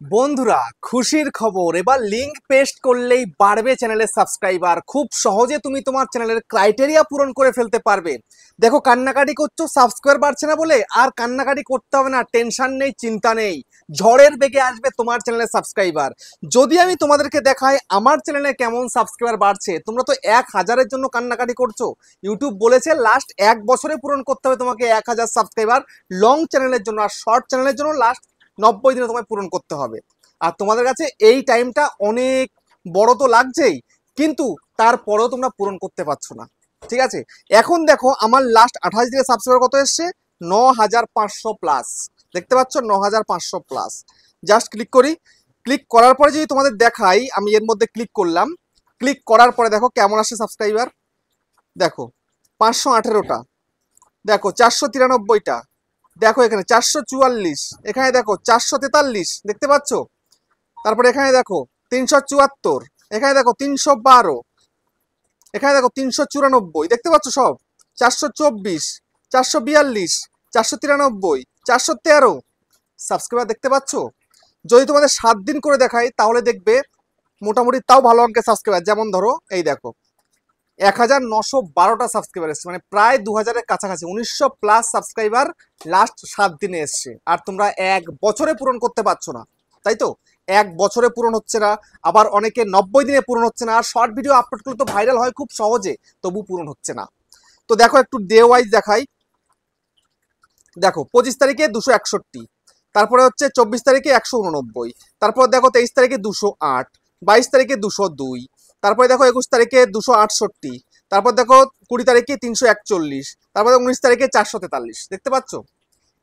বন্ধুরা খুশির খবর, এবার লিংক পেস্ট করলেই বাড়বে চ্যানেলের সাবস্ক্রাইবার। খুব সহজে তুমি তোমার চ্যানেলের ক্রাইটেরিয়া পূরণ করে ফেলতে পারবে। দেখো, কান্নাকাটি করছো সাবস্ক্রাইবার বাড়ছে না বলে, আর কান্নাকাটি করতে হবে না, টেনশন নেই, চিন্তা নেই, ঝড়ের বেগে আসবে তোমার চ্যানেলের সাবস্ক্রাইবার। যদি আমি তোমাদেরকে দেখাই আমার চ্যানেলে কেমন সাবস্ক্রাইবার বাড়ছে, তোমরা তো 1000-এর জন্য কান্নাকাটি করছো। ইউটিউব বলেছে লাস্ট 1 বছরে পূরণ করতে হবে তোমাকে 1000 সাবস্ক্রাইবার লং চ্যানেলের জন্য, আর শর্ট চ্যানেলের জন্য লাস্ট 90 দিনে তোমায় পূরণ করতে হবে। আর তোমাদের কাছে এই টাইমটা অনেক বড় তো লাগছেই, কিন্তু তারপরেও তোমরা পূরণ করতে পারছো না। ঠিক আছে, এখন দেখো আমার লাস্ট 28 দিনে সাবস্ক্রাইবার কত এসছে, 9500 প্লাস। দেখতে পাচ্ছ 9500 প্লাস। জাস্ট ক্লিক করি, ক্লিক করার পরে যদি তোমাদের দেখাই, আমি এর মধ্যে ক্লিক করলাম, ক্লিক করার পরে দেখো কেমন আসে সাবস্ক্রাইবার। দেখো 518টা, দেখো 493টা, দেখো এখানে 444, এখানে দেখো 443, দেখতে পাচ্ছ। তারপরে এখানে দেখো 374, এখানে দেখো 312, এখানে দেখো 394, দেখতে পাচ্ছ সব। 424, 442, 493, 413 সাবস্ক্রাইবার দেখতে পাচ্ছ। যদি তোমাদের 7 দিন করে দেখাই তাহলে দেখবে মোটামুটি তাও ভালো অঙ্কের সাবস্ক্রাইবার। যেমন ধরো এই দেখো 1912টা সাবস্ক্রাইবার এসছে, মানে প্রায় 2000-এর কাছাকাছি, 1900 প্লাস সাবস্ক্রাইবার লাস্ট 7 দিনে এসছে। আর তোমরা 1 বছরে পূরণ করতে পারছো না, তাই তো? 1 বছরে পূরণ হচ্ছে না, আবার অনেকে 90 দিনে পূরণ হচ্ছে না। আর শর্ট ভিডিও আপলোড করলে তো ভাইরাল হয় খুব সহজে, তবু পূরণ হচ্ছে না। তো দেখো একটু ডে ওয়াইজ দেখাই। দেখো 25 তারিখে 261, তারপরে হচ্ছে 24 তারিখে 189, তারপর দেখো 23 তারিখে 208, 22 তারিখে 202, তারপরে দেখো 21 তারিখে 268, তারপর দেখো 20 তারিখে 341, তারপর 19 তারিখে 443, দেখতে পাচ্ছ।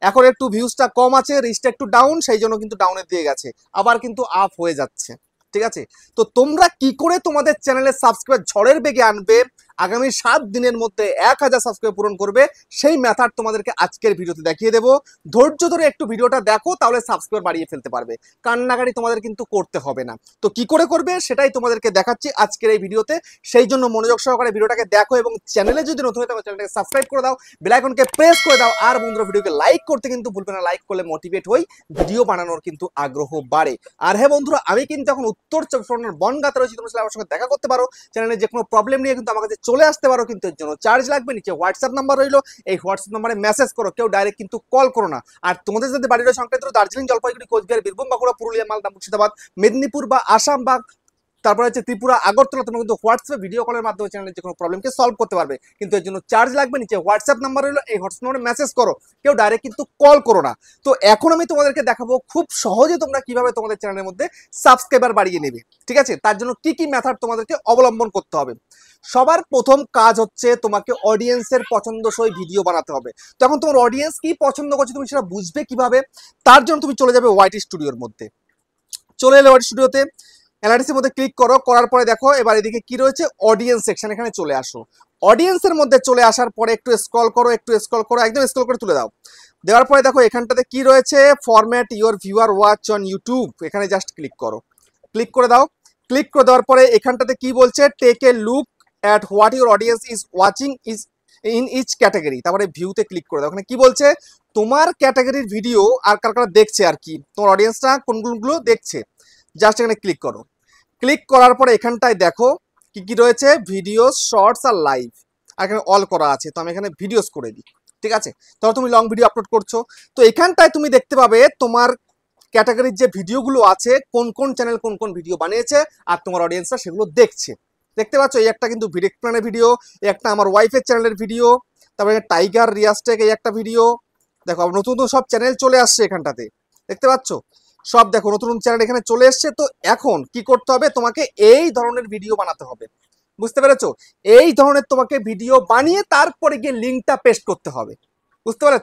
এখন একটু ভিউজটা কম আছে, রিচটা একটু ডাউন, সেই জন্য কিন্তু ডাউনের দিয়ে গেছে, আবার কিন্তু আপ হয়ে যাচ্ছে। ঠিক আছে, তো তোমরা কি করে তোমাদের চ্যানেলের সাবস্ক্রাইবার ঝড়ের বেগে আনবে, আগামী 7 দিনের মধ্যে 1000 সাবস্ক্রাইব পূরণ করবে, সেই মেথড তোমাদেরকে আজকের ভিডিওতে দেখিয়ে দেবো। ধৈর্য ধরে একটু ভিডিওটা দেখো, তাহলে সাবস্ক্রাইব বাড়িয়ে ফেলতে পারবে। কান্নাকাটি তোমাদের কিন্তু করতে হবে না। তো কি করে করবে সেটাই তোমাদেরকে দেখাচ্ছি আজকের এই ভিডিওতে। সেই জন্য মনোযোগ সহকারে ভিডিওটাকে দেখো, এবং চ্যানেলে যদি নতুন হয়ে থাকো চ্যানেলটাকে সাবস্ক্রাইব করে দাও, বেল আইকনকে প্রেস করে দাও, আর বন্ধুরা ভিডিওকে লাইক করতে কিন্তু ভুলবে না। লাইক করলে মোটিভেট হই, ভিডিও বানানোর কিন্তু আগ্রহ বাড়ে। আর হ্যাঁ বন্ধুরা, আমি কিন্তু এখন উত্তর চব্বিশ পরগনার বনগাঁতে রয়েছি, তোমরা আমার সঙ্গে দেখা করতে পারো। চ্যানেলে যে কোনো প্রবলেম নিয়ে কিন্তু আমার কাছে চলে আসতে পারো, কিন্তু এর জন্য চার্জ লাগবে। নিচে হোয়াটসঅ্যাপ নাম্বার রইলো, এই হোয়াটসঅ্যাপ নাম্বারে মেসেজ করো, কেউ ডাইরেক্ট কিন্তু কল করো না। আর তোমাদের যদি বাড়ির সংখ্যা দার্জিলিং, জলপাইগুড়ি, কোচবিহার, বীরভূম, বাঁকুড়া, পুরুলিয়া, মালদা, মুর্শিদাবাদ, মেদিনীপুর বা আসাম বা তারপরে হচ্ছে ত্রিপুরা, আগরতলা, তোমরা কিন্তু হোয়াটসঅ্যাপে ভিডিও কলের মাধ্যমে চ্যানেলের যে কোনো প্রবলেমকে সলভ করতে পারবে, কিন্তু এর জন্য চার্জ লাগবে। নিচে হোয়াটসঅ্যাপ নাম্বার রইলো, এই হোয়াটসঅ্যাপ নাম্বারে মেসেজ করো, কেউ ডাইরেক্ট কিন্তু কল করো না। তো এখন আমি তোমাদেরকে দেখাবো খুব সহজে তোমরা কিভাবে তোমাদের চ্যানেলের মধ্যে সাবস্ক্রাইবার বাড়িয়ে নেবে। ঠিক আছে, তার জন্য কি কি মেথড তোমাদেরকে অবলম্বন করতে হবে। সবার প্রথম কাজ হচ্ছে তোমাকে অডিয়েন্সের পছন্দসই ভিডিও বানাতে হবে। তখন তোমার অডিয়েন্স কি পছন্দ করছে তুমি সেটা বুঝবে কিভাবে? তার জন্য তুমি চলে যাবে ওয়াইটি স্টুডিওর মধ্যে। চলে এলে ওয়াইটি স্টুডিওতে, অ্যানালিসিসের মধ্যে ক্লিক করো, করার পরে দেখো এবার এদিকে কি রয়েছে, অডিয়েন্স সেকশন, এখানে চলে আসো। অডিয়েন্সের মধ্যে চলে আসার পরে একটু স্ক্রল করো, একটু স্ক্রল করো, একদম স্ক্রল করে তুলে দাও। দেওয়ার পরে দেখো এখানটাতে কি রয়েছে, format your viewer watch on YouTube, এখানে জাস্ট ক্লিক করো, ক্লিক করে দাও। ক্লিক করে দেওয়ার পরে এখানটাতে কি বলছে, take a look at what your audience is watching is in each category, তারপরে ভিউতে ক্লিক করে দাও। ওখানে কি বলছে, তোমার ক্যাটাগরির ভিডিও আর কার কারা দেখছে, আর কি তোমার অডিয়েন্সটা কোনগুলো দেখছে, জাস্ট এখানে ক্লিক করো। ক্লিক করার পরে এখানটায় দেখো কি কি রয়েছে, ভিডিও, শর্টস আর লাইভ, আর এখানে অল করা আছে, তো আমি এখানে ভিডিওস করে দিই। ঠিক আছে, তাহলে তুমি লং ভিডিও আপলোড করছো, তো এখানটায় তুমি দেখতে পাবে তোমার ক্যাটাগরির যে ভিডিওগুলো আছে, কোন কোন চ্যানেল কোন কোন ভিডিও বানিয়েছে, আর তোমার অডিয়েন্সরা সেগুলো দেখছে। দেখতে পাচ্ছ, এই একটা কিন্তু ভিডিও প্ল্যানের ভিডিও, একটা আমার ওয়াইফের চ্যানেলের ভিডিও, তারপরে টাইগার রিয়াস্টেক এই একটা ভিডিও। দেখো নতুন নতুন সব চ্যানেল চলে আসছে এখানটাতে, দেখতে পাচ্ছ সব, দেখো নতুন নতুন চ্যানেল এখানে চলে এসছে। তো এখন কি করতে হবে, তোমাকে এই ধরনের ভিডিও বানাতে হবে, বুঝতে পেরেছো? এই ধরনের তোমাকে ভিডিও বানিয়ে তারপরে গিয়ে লিঙ্কটা পেস্ট করতে হবে, বুঝতে পারলে?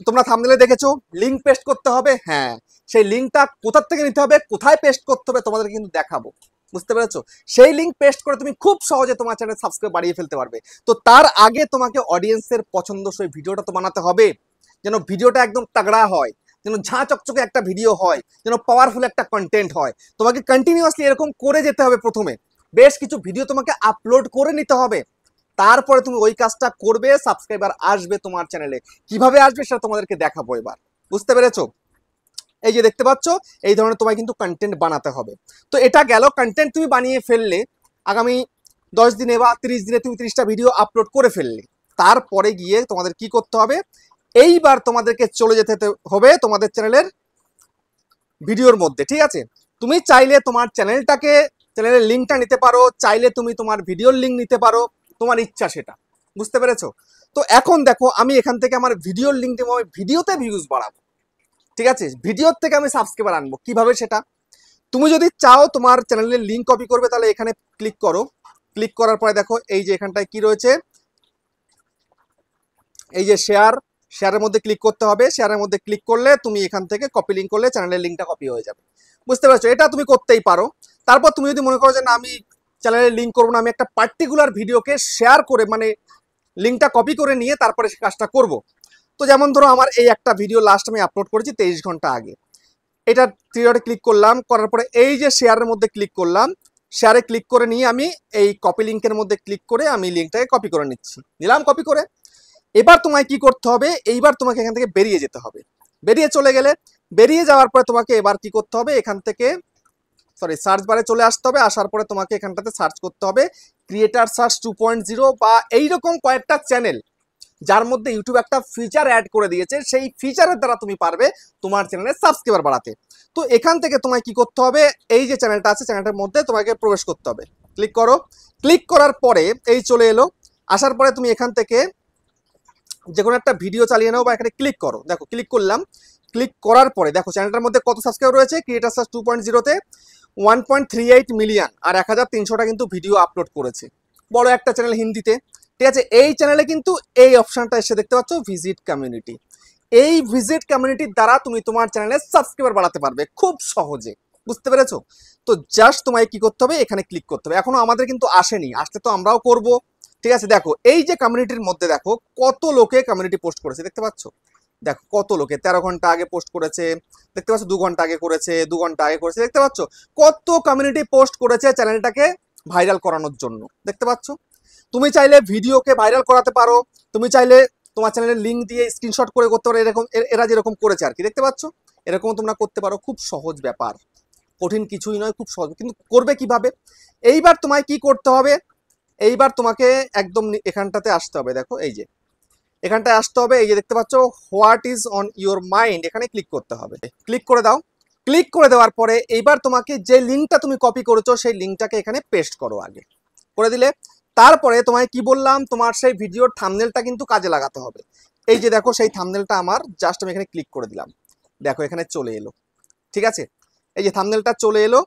তোমরা থাম্বনেলে দেখেছো লিঙ্ক পেস্ট করতে হবে, হ্যাঁ, সেই লিঙ্কটা কোথা থেকে নিতে হবে, কোথায় পেস্ট করতে হবে তোমাদের কিন্তু দেখাবো, বুঝতে পেরেছো? সেই লিঙ্ক পেস্ট করে তুমি খুব সহজে তোমার চ্যানেল সাবস্ক্রাইব বাড়িয়ে ফেলতে পারবে। তো তার আগে তোমাকে অডিয়েন্সের পছন্দসই ভিডিওটা তো বানাতে হবে, যেন ভিডিওটা একদম তাগড়া হয়, যেন ঝাঁ চকচকে একটা ভিডিও হয়, যেন পাওয়ারফুল একটা কন্টেন্ট হয়। তোমাকে কন্টিনিউয়াসলি এরকম করে যেতে হবে, প্রথমে বেশ কিছু ভিডিও তোমাকে আপলোড করে নিতে হবে, তারপরে তুমি ওই কাজটা করবে, সাবস্ক্রাইবার আসবে তোমার চ্যানেলে। কিভাবে আসবে সেটা তোমাদেরকে দেখাবো এবার, বুঝতে পেরেছো? এই যে দেখতে পাচ্ছ, এই ধরনের তোমায় কিন্তু কন্টেন্ট বানাতে হবে। তো এটা গেল, কন্টেন্ট তুমি বানিয়ে ফেললে, আগামী 10 দিনে বা 30 দিনে তুমি 30টা ভিডিও আপলোড করে ফেললে, তারপরে গিয়ে তোমাদের কি করতে হবে, এইবার তোমাদেরকে চলে যেতে হবে তোমাদের চ্যানেলের ভিডিওর মধ্যে। ঠিক আছে, তুমি চাইলে তোমার চ্যানেলের লিঙ্কটা নিতে পারো, চাইলে তুমি তোমার ভিডিওর লিঙ্ক নিতে পারো, তোমার ইচ্ছা সেটা। বুঝতে পেরেছো? তো এখন দেখো, আমি এখান থেকে আমার ভিডিওর লিঙ্ক দেবো, আমি ভিডিওতে ভিউজ বাড়াবো। ঠিক আছে, ভিডিওর থেকে আমি সাবস্ক্রাইবার আনবো কিভাবে সেটা। তুমি যদি চাও তোমার চ্যানেলের লিঙ্ক কপি করবে, তাহলে এখানে ক্লিক করো। ক্লিক করার পরে দেখো এই যে এখানটায় কি রয়েছে, এই যে শেয়ারের মধ্যে ক্লিক করতে হবে। শেয়ারের মধ্যে ক্লিক করলে তুমি এখান থেকে কপি লিঙ্ক করলে চ্যানেলের লিঙ্কটা কপি হয়ে যাবে। বুঝতে পারছো? এটা তুমি করতেই পারো। তারপর তুমি যদি মনে করো যে না, আমি চ্যানেলের লিঙ্ক করবো না, আমি একটা পার্টিকুলার ভিডিওকে শেয়ার করে, মানে লিঙ্কটা কপি করে নিয়ে তারপরে সে কাজটা করব। তো যেমন ধরো আমার এই একটা ভিডিও লাস্ট আমি আপলোড করেছি 23 ঘন্টা আগে, এটা থ্রি ক্লিক করলাম, করার পরে এই যে শেয়ারের মধ্যে ক্লিক করলাম, শেয়ারে ক্লিক করে নিয়ে আমি এই কপি লিঙ্কের মধ্যে ক্লিক করে আমি লিঙ্কটাকে কপি করে নিলাম কপি করে। এবার তোমায় কি করতে হবে, এইবার তোমাকে এখান থেকে বেরিয়ে যেতে হবে। বেরিয়ে চলে গেলে, বেরিয়ে যাওয়ার পরে তোমাকে এবার কি করতে হবে, এখান থেকে সার্চ বারে চলে আসতে হবে। আসার পরে তোমাকে এখানটাতে সার্চ করতে হবে ক্রিয়েটার সার্চ 2.0 বা এইরকম কয়েকটা চ্যানেল যার মধ্যে ইউটিউব একটা ফিচার অ্যাড করে দিয়েছে, সেই ফিচারের দ্বারা তুমি পারবে তোমার চ্যানেলে সাবস্ক্রাইবার বাড়াতে। তো এখান থেকে তোমায় কি করতে হবে, এই যে চ্যানেলটা আছে, চ্যানেলটার মধ্যে তোমাকে প্রবেশ করতে হবে। ক্লিক করো। ক্লিক করার পরে এই চলে এলো। আসার পরে তুমি এখান থেকে যে কোনো একটা ভিডিও চালিয়ে নাও বা এখানে ক্লিক করো। দেখো ক্লিক করলাম। ক্লিক করার পরে দেখো চ্যানেলটার মধ্যে কত সাবস্ক্রাইবার রয়েছে, ক্রিয়েটার সার্চ 2.0-তে 1.38 মিলিয়ন আর 1300টা কিন্তু ভিডিও আপলোড করেছে। বড় একটা চ্যানেল হিন্দিতে। ঠিক আছে, এই চ্যানেলে কিন্তু এই অপশনটা এসে দেখতে পাচ্ছ, ভিজিট কমিউনিটি। এই ভিজিট কমিউনিটির দ্বারা তুমি তোমার চ্যানেলে সাবস্ক্রাইবার বাড়াতে পারবে খুব সহজে। বুঝতে পেরেছো? তো জাস্ট তোমায় কি করতে হবে, এখানে ক্লিক করতে হবে। এখনো আমাদের কিন্তু আসেনি, আসলে তো আমরাও করব। ঠিক আছে, দেখো এই যে কমিউনিটির মধ্যে দেখো কত লোকে কমিউনিটি পোস্ট করেছে, দেখতে পাচ্ছ? দেখো কত লোকে 13 ঘন্টা আগে পোস্ট করেছে, দেখতে পাচ্ছ 2 ঘন্টা আগে করেছে, 2 ঘন্টা আগে করেছে, দেখতে পাচ্ছ কত কমিউনিটি পোস্ট করেছে চ্যানেলটাকে ভাইরাল করানোর জন্য। দেখতে পাচ্ছ? তুমি চাইলে ভিডিওকে ভাইরাল করাতে পারো, তুমি চাইলে তোমার চ্যানেলের লিঙ্ক দিয়ে স্ক্রিনশট করে করতে পারো, এরকম এরা যেরকম করেছে আর কি। দেখতে পাচ্ছ? এরকম তোমরা করতে পারো, খুব সহজ ব্যাপার, কঠিন কিছুই নয়, খুব সহজ। কিন্তু করবে কিভাবে, এইবার তোমায় কি করতে হবে, এইবার তোমাকে একদম এখানটাতে আসতে হবে। দেখো এই যে এখানটায় আসতে হবে, এই যে দেখতে পাচ্ছ what is on your mind, এখানে ক্লিক করতে হবে। ক্লিক করে দাও। ক্লিক করে দেওয়ার পরে এইবার তোমাকে যে লিঙ্কটা তুমি কপি করেছো সেই লিঙ্কটাকে এখানে পেস্ট করো আগে। করে দিলে তারপরে তোমায় কি বললাম, তোমার সেই ভিডিওর থাম্বনেলটা কিন্তু কাজে লাগাতে হবে। এই যে দেখো সেই থাম্বনেলটা আমার, জাস্ট আমি এখানে ক্লিক করে দিলাম, দেখো এখানে চলে এলো। ঠিক আছে, এই যে থাম্বনেলটা চলে এলো।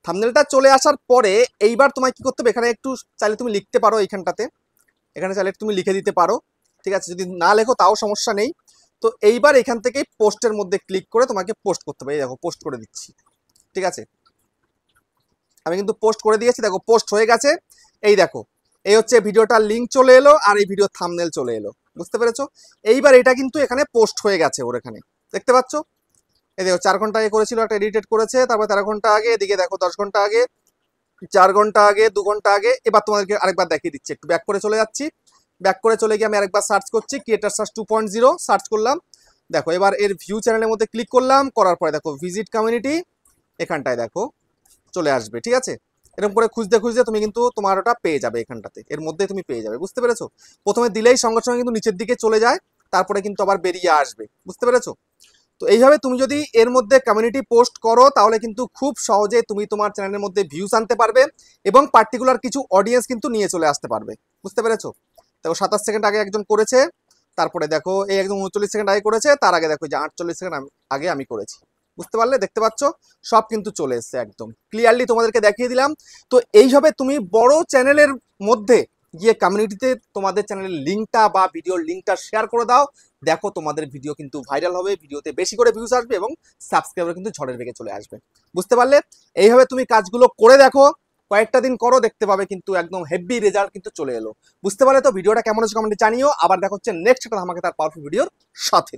থাম্বনেলটা চলে আসার পরে এইবার তোমায় কি করতে হবে, এখানে একটু চাইলে তুমি লিখতে পারো এইখানটাতে, এখানে চাইলে তুমি লিখে দিতে পারো। ঠিক আছে, যদি না লেখো তাও সমস্যা নেই। তো এইবার এখান থেকে পোস্টের মধ্যে ক্লিক করে তোমাকে পোস্ট করতে হবে। এই দেখো পোস্ট করে দিচ্ছি। ঠিক আছে, আমি কিন্তু পোস্ট করে দিয়েছি, দেখো পোস্ট হয়ে গেছে। এই দেখো এই হচ্ছে ভিডিওটার লিঙ্ক চলে এলো আর এই ভিডিও থাম্বনেল চলে এলো। বুঝতে পেরেছো? এইবার এটা কিন্তু এখানে পোস্ট হয়ে গেছে ওর এখানে, দেখতে পাচ্ছ? এই দেখো 4 ঘন্টা আগে করেছিল, একটা এডিটেড করেছে, তারপর 13 ঘন্টা আগে, এদিকে দেখো 10 ঘন্টা আগে, 4 ঘন্টা আগে, 2 ঘন্টা আগে। এবার তোমাদেরকে আরেকবার দেখিয়ে দিচ্ছি, একটু ব্যাক করে চলে যাচ্ছি। ব্যাক করে চলে গিয়ে আমি আরেকবার সার্চ করছি, ক্রিয়েটার সার্চ 2.0 সার্চ করলাম। দেখো এবার এর ভিউ চ্যানেলের মধ্যে ক্লিক করলাম, করার পরে দেখো ভিজিট কমিউনিটি, এখানটায় দেখো চলে আসবে। ঠিক আছে, এরকম করে খুঁজতে খুঁজতে তুমি কিন্তু তোমার ওটা পেয়ে যাবে, এখানটাতে এর মধ্যে তুমি পেয়ে যাবে। বুঝতে পেরেছো? প্রথমে দিলেই সঙ্গে সঙ্গে কিন্তু নিচের দিকে চলে যায়, তারপরে কিন্তু আবার বেরিয়ে আসবে। বুঝতে পেরেছো? তো এইভাবে তুমি যদি এর মধ্যে কমিউনিটি পোস্ট করো, তাহলে কিন্তু খুব সহজে তুমি তোমার চ্যানেলের মধ্যে ভিউজ আনতে পারবে এবং পার্টিকুলার কিছু অডিয়েন্স কিন্তু নিয়ে চলে আসতে পারবে। বুঝতে পেরেছো? দেখো 27 সেকেন্ড আগে একজন করেছে, তারপরে দেখো এই একদম 39 সেকেন্ড আগে করেছে, তার আগে দেখো যে 48 সেকেন্ড আগে আমি করেছি। বুঝতে পারলে? দেখতে পাচ্ছ সব কিন্তু চলে এসছে, একদম ক্লিয়ারলি তোমাদেরকে দেখিয়ে দিলাম। তো এইভাবে তুমি বড় চ্যানেলের মধ্যে গিয়ে কমিউনিটিতে তোমাদের চ্যানেলের লিঙ্কটা বা ভিডিওর লিঙ্কটা শেয়ার করে দাও। দেখো তোমাদের ভিডিও কিন্তু ভাইরাল হবে, ভিডিওতে বেশি করে ভিউজ আসবে এবং সাবস্ক্রাইবার কিন্তু ঝড়ের বেগে চলে আসবে। বুঝতে পারলে? এইভাবে তুমি কাজগুলো করে দেখো, কয়েকটা দিন করো, দেখতে পাবে কিন্তু একদম হেভি রেজাল্ট কিন্তু চলে এলো। বুঝতে পারলে তো? ভিডিওটা কেমন হচ্ছে কমেন্টে জানিও। আবার দেখা হচ্ছে নেক্সট একটা ধামাকেদার পাওয়ারফুল ভিডিওর সাথে।